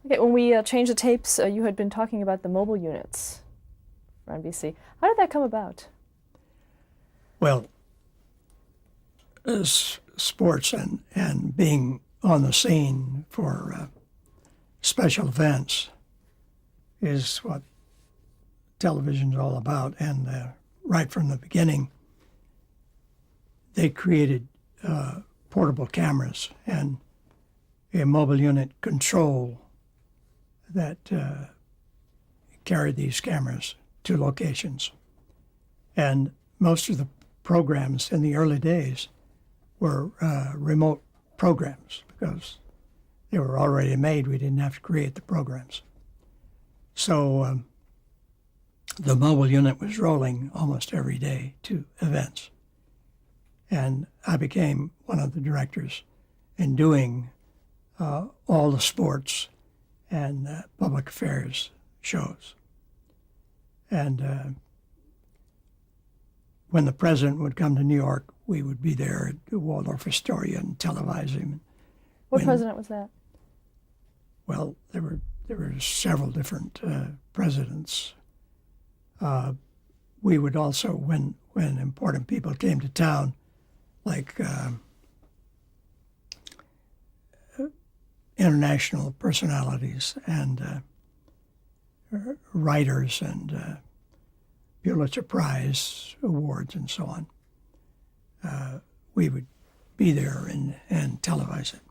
Okay, when we changed the tapes, you had been talking about the mobile units for NBC. How did that come about? Well, sports and being on the scene for special events is what television's all about. And right from the beginning, they created portable cameras and a mobile unit control that carried these cameras to locations. And most of the programs in the early days were remote programs because they were already made. We didn't have to create the programs. So the mobile unit was rolling almost every day to events. And I became one of the directors in doing all the sports and public affairs shows. And when the president would come to New York, we would be there at the Waldorf Astoria and televise him. What president was that? Well, there were several different presidents. We would also, when important people came to town, like international personalities and writers and Pulitzer Prize awards and so on, we would be there and televise it.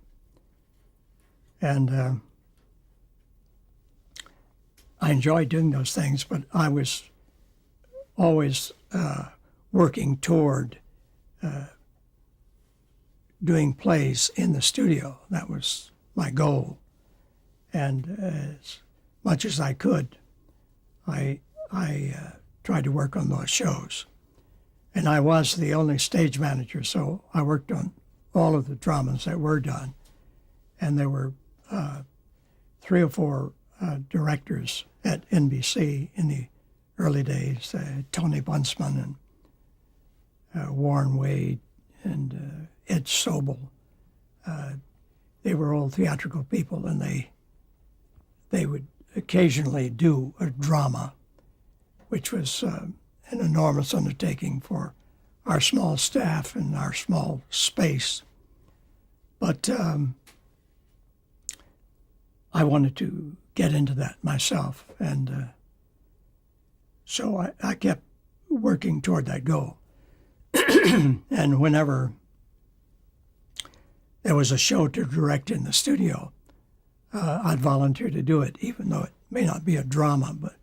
And I enjoyed doing those things, but I was always working toward doing plays in the studio. That was my goal. And as much as I could, I tried to work on those shows. And I was the only stage manager, so I worked on all of the dramas that were done. And there were 3 or 4 directors at NBC in the early days, Tony Buntsman and Warren Wade and Ed Sobel. They were all theatrical people, and they would occasionally do a drama, which was an enormous undertaking for our small staff and our small space. But I wanted to get into that myself, and so I kept working toward that goal. And whenever there was a show to direct in the studio, I'd volunteer to do it, even though it may not be a drama, but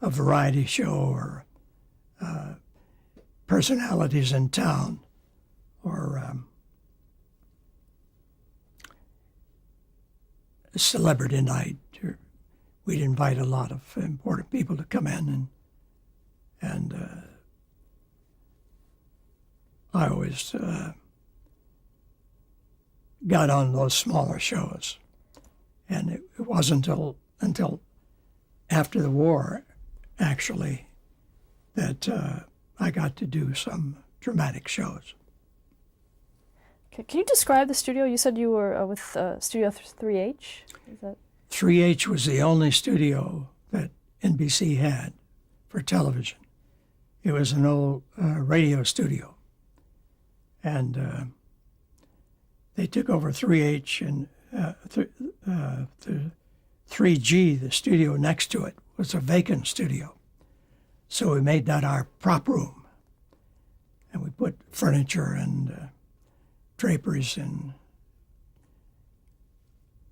a variety show or personalities in town or celebrity night. We'd invite a lot of important people to come in, and I always got on those smaller shows. And it wasn't until after the war, actually, that I got to do some dramatic shows. Can you describe the studio? You said you were with Studio 3H? Is that... 3H was the only studio that NBC had for television. It was an old radio studio. And they took over 3H, and 3G, the studio next to it, was a vacant studio. So we made that our prop room. And we put furniture and draperies and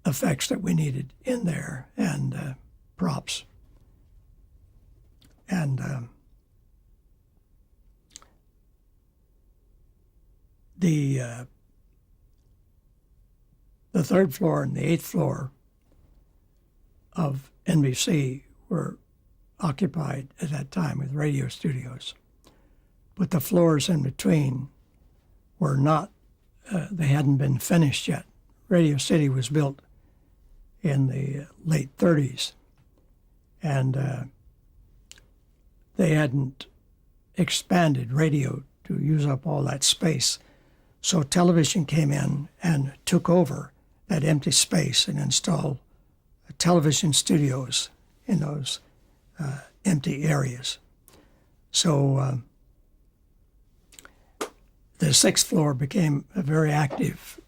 effects that we needed in there, and props. And the 3rd floor and the 8th floor of NBC were occupied at that time with radio studios. But the floors in between were not, they hadn't been finished yet. Radio City was built in the late 30s, and they hadn't expanded radio to use up all that space. So television came in and took over that empty space and installed television studios in those empty areas. So the sixth floor became a very active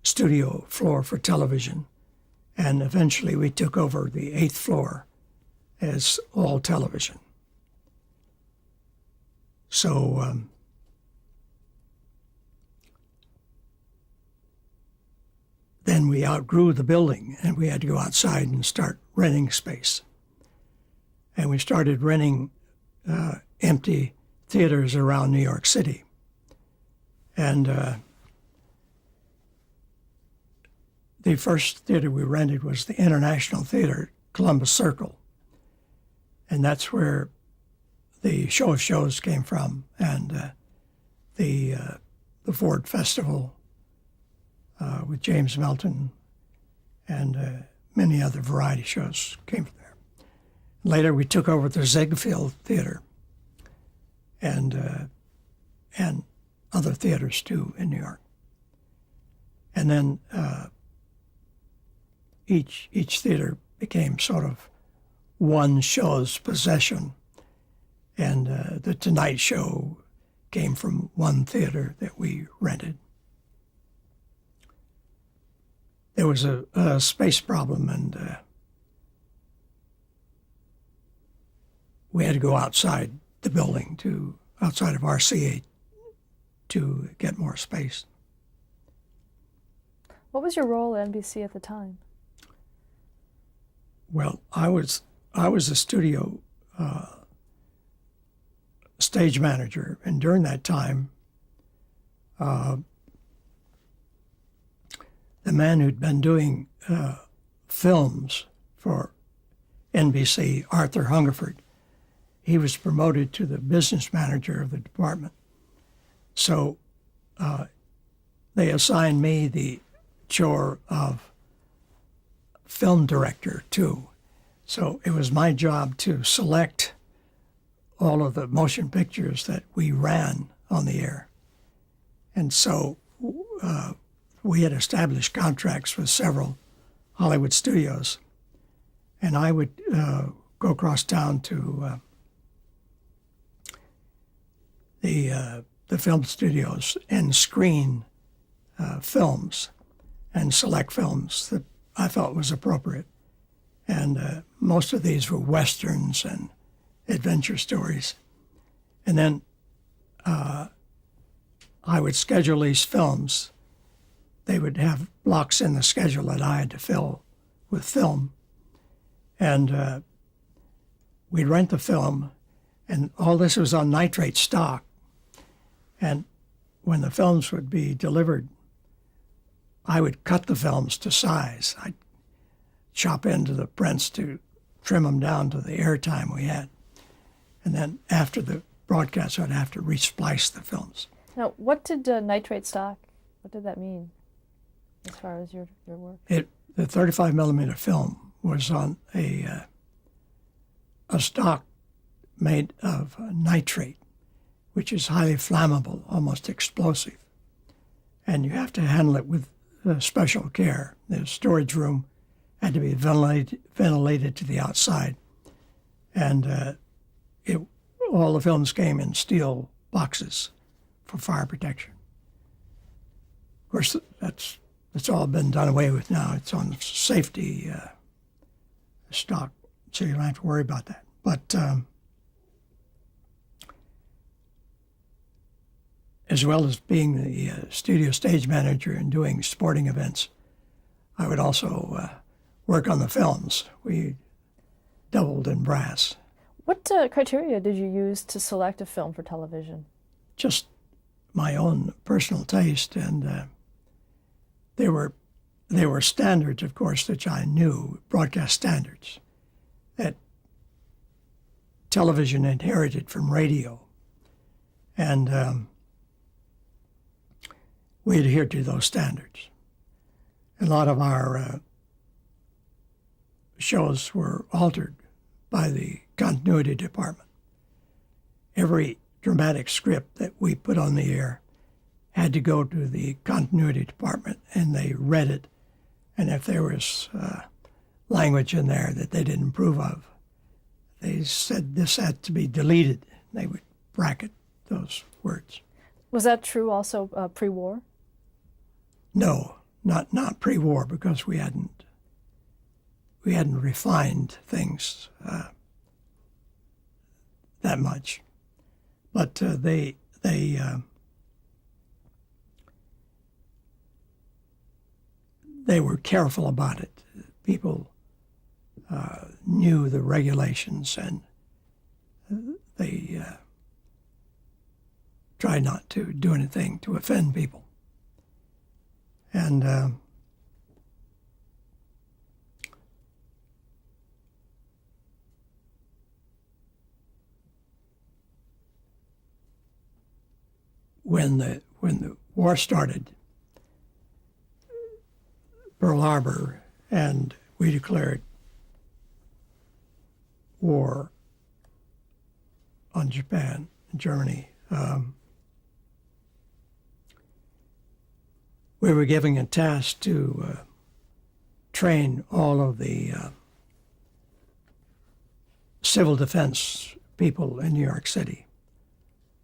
studio floor for television, and eventually we took over the eighth floor as all television. So then we outgrew the building, and we had to go outside and start renting space. And we started renting empty theaters around New York City. And the first theater we rented was the International Theater, Columbus Circle. And that's where the Show of Shows came from, and the Ford Festival with James Melton and many other variety shows came from there. Later, we took over the Ziegfeld Theater and other theaters too in New York. And then each theater became sort of one show's possession. And the Tonight Show came from one theater that we rented. There was a space problem, and we had to go outside the building, outside of RCA, to get more space. What was your role at NBC at the time? Well, I was a studio stage manager, and during that time, the man who'd been doing films for NBC, Arthur Hungerford, he was promoted to the business manager of the department. So they assigned me the chore of film director too. So it was my job to select all of the motion pictures that we ran on the air. And so we had established contracts with several Hollywood studios. And I would go across town to the film studios and screen films and select films that I thought was appropriate. And most of these were Westerns and adventure stories. And then I would schedule these films. They would have blocks in the schedule that I had to fill with film. And we'd rent the film, and all this was on nitrate stock. And when the films would be delivered, I would cut the films to size. I'd chop into the prints to trim them down to the airtime we had. And then after the broadcast, I'd have to resplice the films. Now, what did nitrate stock, what did that mean as far as your work? The 35 millimeter film was on a stock made of nitrate, which is highly flammable, almost explosive. And you have to handle it with special care. The storage room had to be ventilated to the outside. And all the films came in steel boxes for fire protection. Of course, that's all been done away with now. It's on safety stock, so you don't have to worry about that. But as well as being the studio stage manager and doing sporting events, I would also work on the films. We doubled in brass. What criteria did you use to select a film for television? Just my own personal taste, and there were standards, of course, that I knew, broadcast standards, that television inherited from radio. And we adhered to those standards. A lot of our shows were altered by the continuity department. Every dramatic script that we put on the air had to go to the continuity department, and they read it And if there was language in there that they didn't approve of, they said this had to be deleted. They would bracket those words. Was that true also pre-war? No, not pre-war, because we hadn't refined things that much. But they were careful about it. People knew the regulations, and they tried not to do anything to offend people. And when the war started, Pearl Harbor, and we declared war on Japan and Germany. We were given a task to train all of the civil defense people in New York City.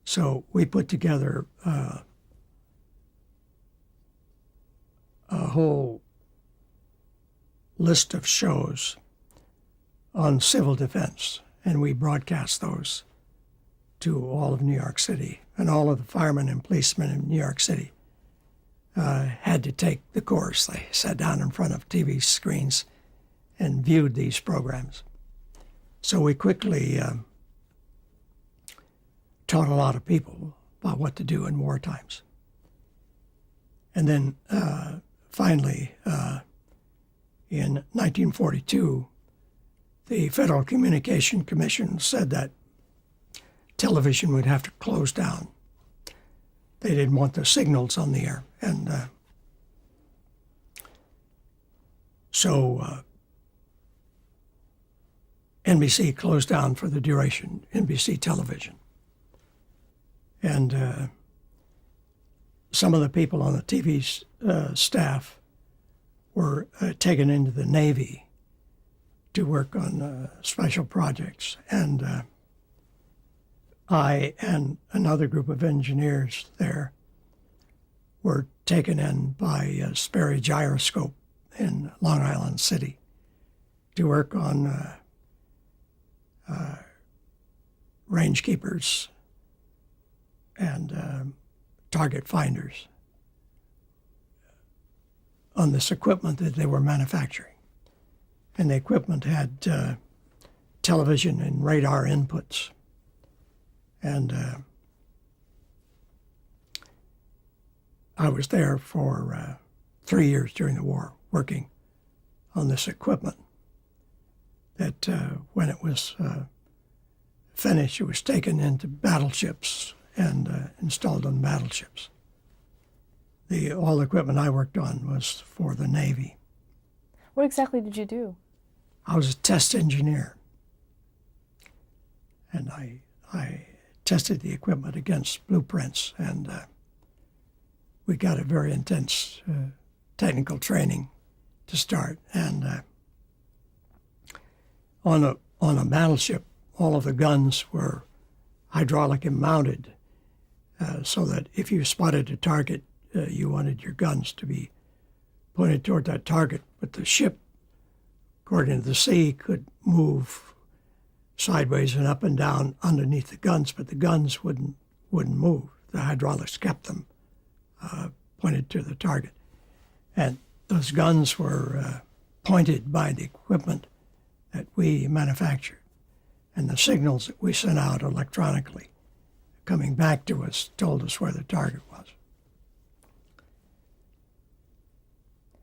So we put together a whole list of shows on civil defense, and we broadcast those to all of New York City. And all of the firemen and policemen in New York City had to take the course. They sat down in front of TV screens and viewed these programs. So we quickly taught a lot of people about what to do in war times. And then finally, in 1942, the Federal Communication Commission said that television would have to close down. They didn't want the signals on the air. And so NBC closed down for the duration, NBC television. And some of the people on the TV staff were taken into the Navy to work on special projects. And I and another group of engineers there were taken in by Sperry Gyroscope in Long Island City to work on range keepers and target finders on this equipment that they were manufacturing. And the equipment had television and radar inputs. And I was there for 3 years during the war working on this equipment that when it was finished, it was taken into battleships and installed on battleships. All the equipment I worked on was for the Navy. What exactly did you do? I was a test engineer, and I tested the equipment against blueprints, and we got a very intense technical training to start. And on a battleship, all of the guns were hydraulically mounted, so that if you spotted a target, you wanted your guns to be pointed toward that target. But the ship, according to the sea, could move sideways and up and down underneath the guns, but the guns wouldn't move. The hydraulics kept them pointed to the target. And those guns were pointed by the equipment that we manufactured. And the signals that we sent out electronically coming back to us told us where the target was.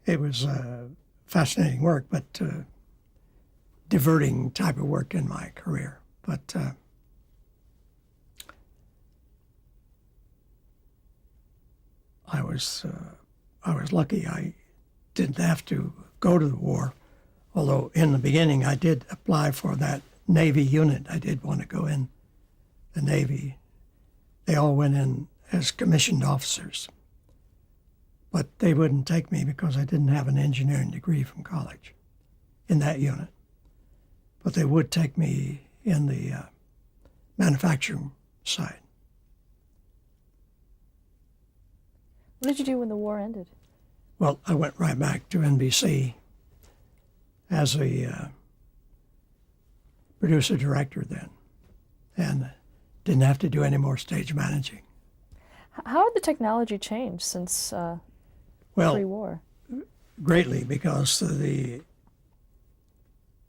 It was fascinating work, but diverting type of work in my career. But I was lucky. I didn't have to go to the war, although in the beginning I did apply for that Navy unit. I did want to go in the Navy. They all went in as commissioned officers. but they wouldn't take me because I didn't have an engineering degree from college in that unit. But they would take me in the manufacturing side. What did you do when the war ended? Well, I went right back to NBC as a producer-director then, and didn't have to do any more stage managing. How had the technology changed since Well, pre-war? greatly, because the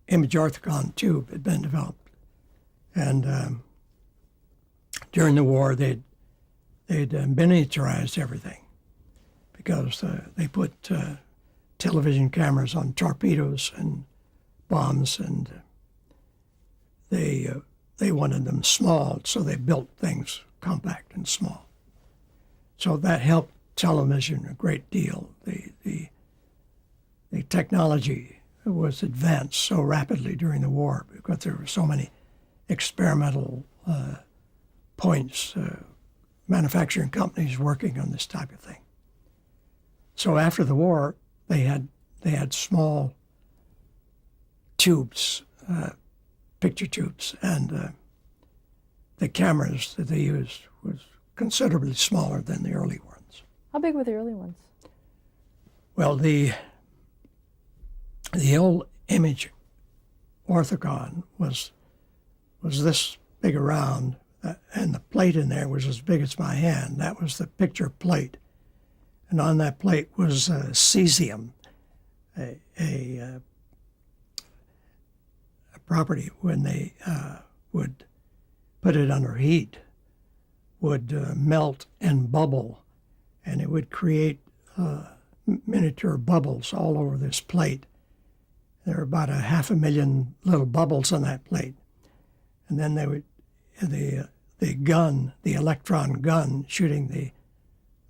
image orthicon tube had been developed, and during the war they'd miniaturized everything because they put television cameras on torpedoes and bombs, and they wanted them small, so they built things compact and small. So that helped television a great deal. The technology was advanced so rapidly during the war because there were so many experimental points, manufacturing companies working on this type of thing. So after the war, they had small tubes, picture tubes, and the cameras that they used was considerably smaller than the early ones. How big were the early ones? Well, the old image orthicon was this big around, and the plate in there was as big as my hand. That was the picture plate, and on that plate was cesium, a property when they would put it under heat, would melt and bubble, and it would create miniature bubbles all over this plate. There were about 500,000 little bubbles on that plate. And then they would, the gun, the electron gun shooting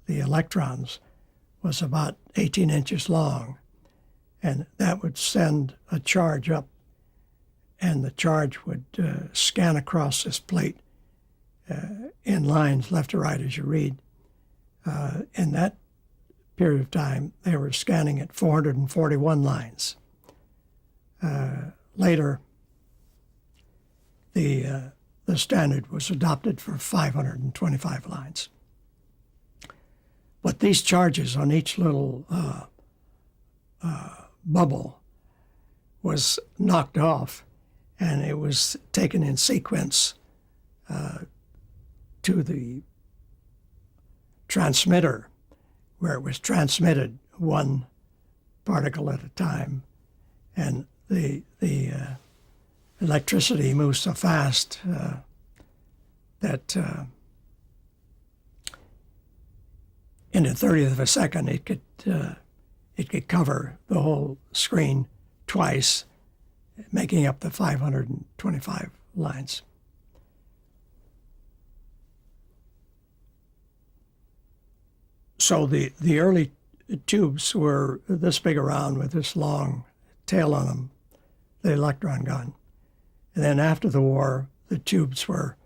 the electrons was about 18 inches long. And that would send a charge up, and the charge would scan across this plate in lines left to right as you read. In that period of time, they were scanning at 441 lines. Later, the standard was adopted for 525 lines. But these charges on each little bubble was knocked off, and it was taken in sequence to the transmitter, where it was transmitted one particle at a time, and the electricity moves so fast that in a 30th of a second it could cover the whole screen twice, making up the 525 lines. So the early tubes were this big around with this long tail on them, the electron gun. And then after the war, the tubes were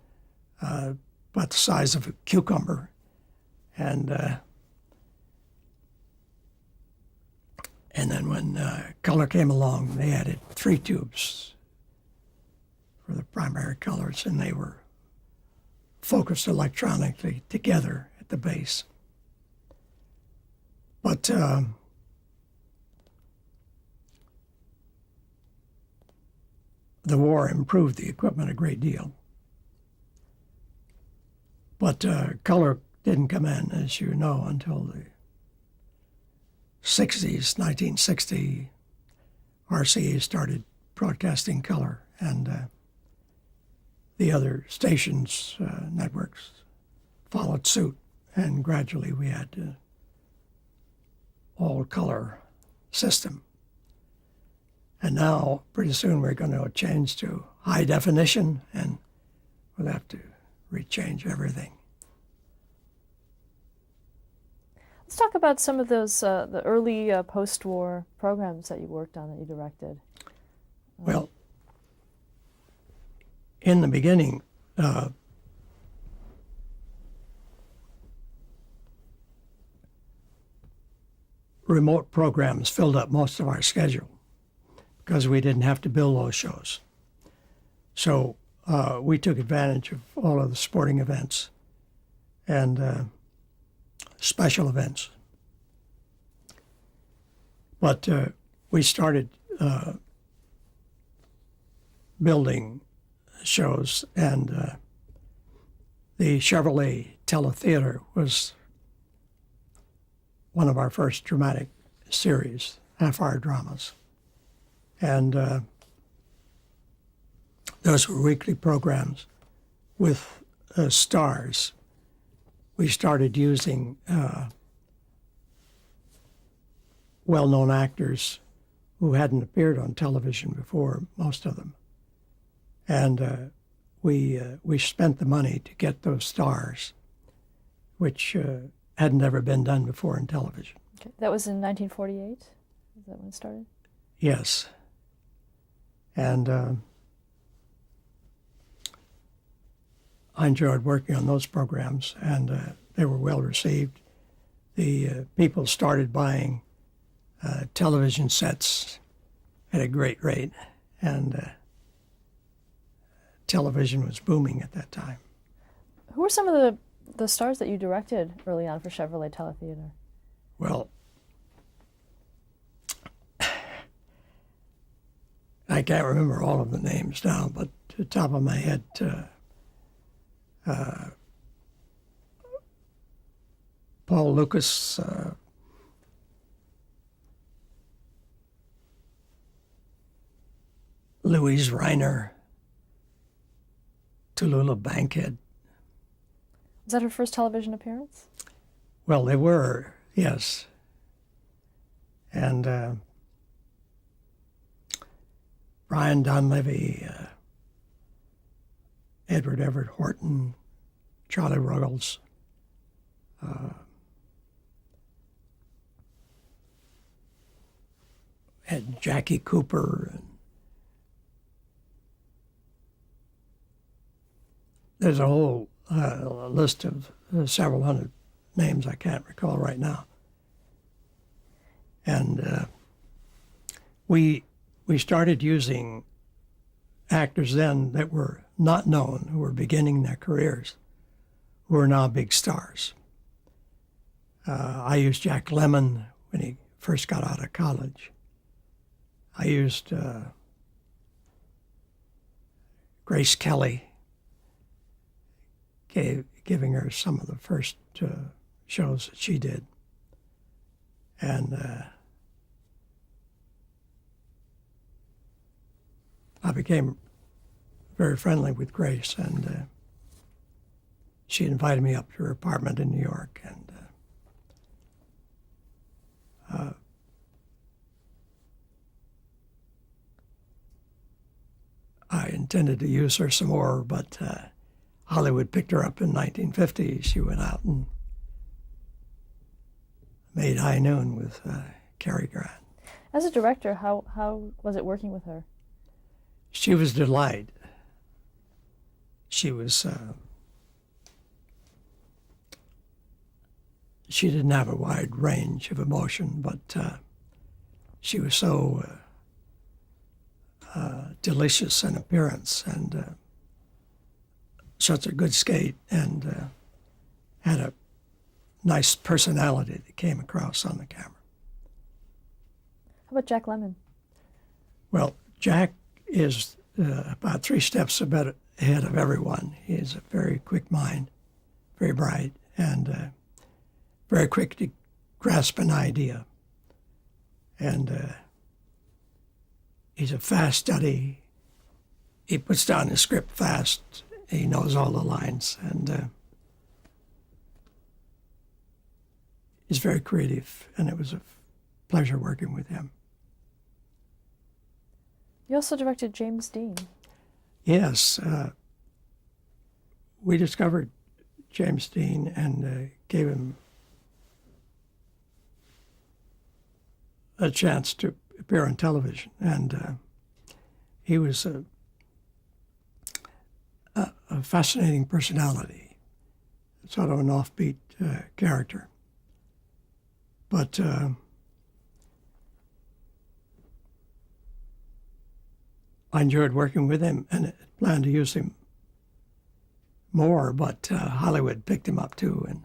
about the size of a cucumber. And then when color came along, they added 3 tubes for the primary colors, and they were focused electronically together at the base. But the war improved the equipment a great deal. But color didn't come in, as you know, until the 60s, 1960. RCA started broadcasting color, and the other stations, networks, followed suit, and gradually we had all-color system. And now, pretty soon, we're going to change to high definition, and we'll have to rechange everything. Let's talk about some of those the early post-war programs that you worked on, that you directed. Well, in the beginning, remote programs filled up most of our schedule because we didn't have to bill those shows. So we took advantage of all of the sporting events and special events. But we started building shows, and the Chevrolet Teletheater was one of our first dramatic series, half-hour dramas. And those were weekly programs with stars. We started using well-known actors who hadn't appeared on television before, most of them. And we spent the money to get those stars, which hadn't ever been done before in television. Okay. That was in 1948? Is that when it started? Yes. And I enjoyed working on those programs, and they were well received. The people started buying television sets at a great rate, and television was booming at that time. Who were some of the stars that you directed early on for Chevrolet Teletheater? Well, I can't remember all of the names now, but to the top of my head, Paul Lucas, Louise Reiner, Tallulah Bankhead. Was that her first television appearance? Well, they were, yes. And Brian Donlevy, Edward Everett Horton, Charlie Ruggles, and Jackie Cooper. And there's a whole list of several hundred names I can't recall right now. And we started using actors then that were not known, who were beginning their careers, who are now big stars. I used Jack Lemmon when he first got out of college. I used Grace Kelly, giving her some of the first shows that she did. And I became very friendly with Grace, and she invited me up to her apartment in New York, and I intended to use her some more, but Hollywood picked her up in 1950. She went out and made High Noon with Cary Grant. As a director, how was it working with her? She was a delight. She was, she didn't have a wide range of emotion, but she was so delicious in appearance and such a good skate, and had a nice personality that came across on the camera. How about Jack Lemmon? Well, Jack is about 3 steps ahead of everyone. He has a very quick mind, very bright, and very quick to grasp an idea. And he's a fast study. He puts down his script fast. He knows all the lines, and he's very creative, and it was a pleasure working with him. You also directed James Dean. Yes. We discovered James Dean and gave him a chance to appear on television. And he was a fascinating personality, sort of an offbeat character. But I enjoyed working with him and planned to use him more, but Hollywood picked him up too, and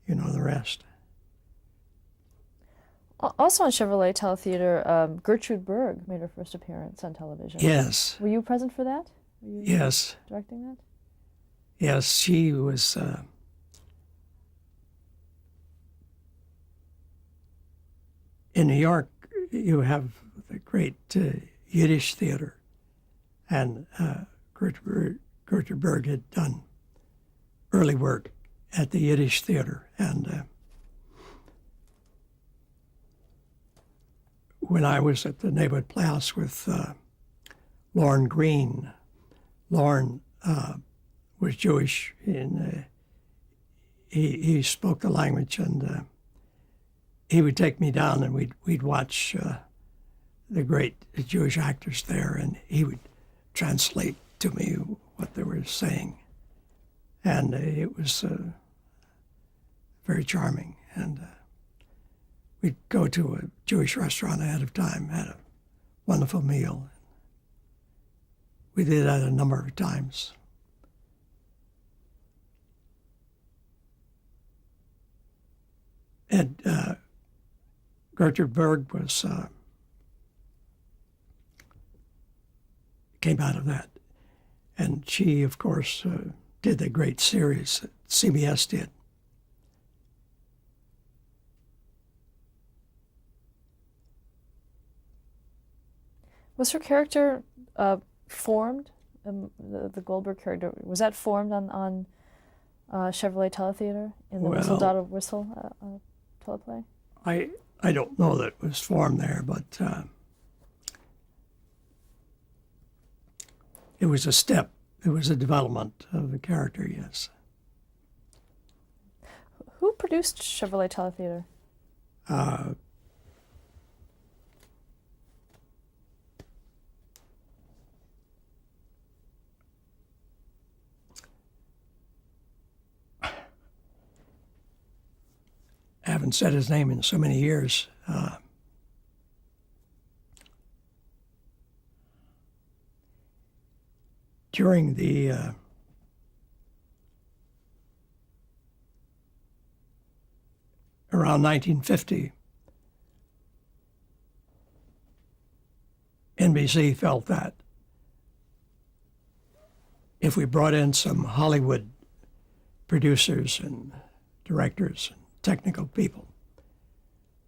you know the rest. Also on Chevrolet Teletheater, Gertrude Berg made her first appearance on television. Yes, Were you present for that? Were you yes, directing that? yes. She was. In New York, you have the great Yiddish theater, and Gertrude Berg had done early work at the Yiddish theater, and when I was at the neighborhood playhouse with Lorne Green, Lorne was Jewish, and he spoke the language, and he would take me down, and we'd watch the great Jewish actors there, and he would translate to me what they were saying, and it was very charming. And we'd go to a Jewish restaurant ahead of time, had a wonderful meal. We did that a number of times. And Gertrude Berg was came out of that, and she, of course, did the great series that CBS did. Was her character formed? The Goldberg character, was that formed on Chevrolet Teletheater in the Whistle Daughter Whistle teleplay? I don't know that it was formed there, but it was a step. It was a development of the character, yes. Who produced Chevrolet Teletheater? I haven't said his name in so many years. During the around 1950, NBC felt that if we brought in some Hollywood producers and directors and technical people,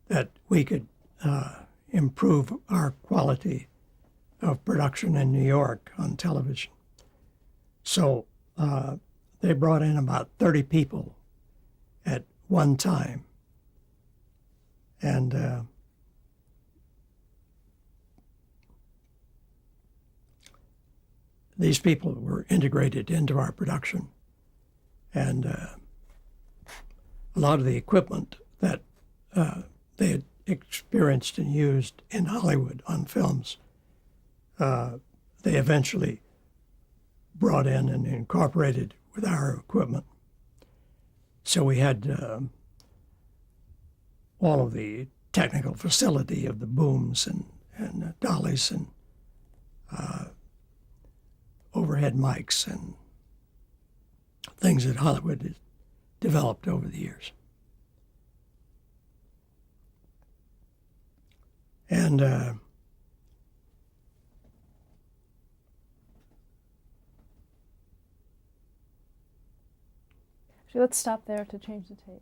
that we could improve our quality of production in New York on television. So they brought in about 30 people at one time. And these people were integrated into our production. And a lot of the equipment that they had experienced and used in Hollywood on films, they eventually brought in and incorporated with our equipment. So we had all of the technical facility of the booms and dollies and overhead mics and things that Hollywood has developed over the years. And Let's stop there to change the tape.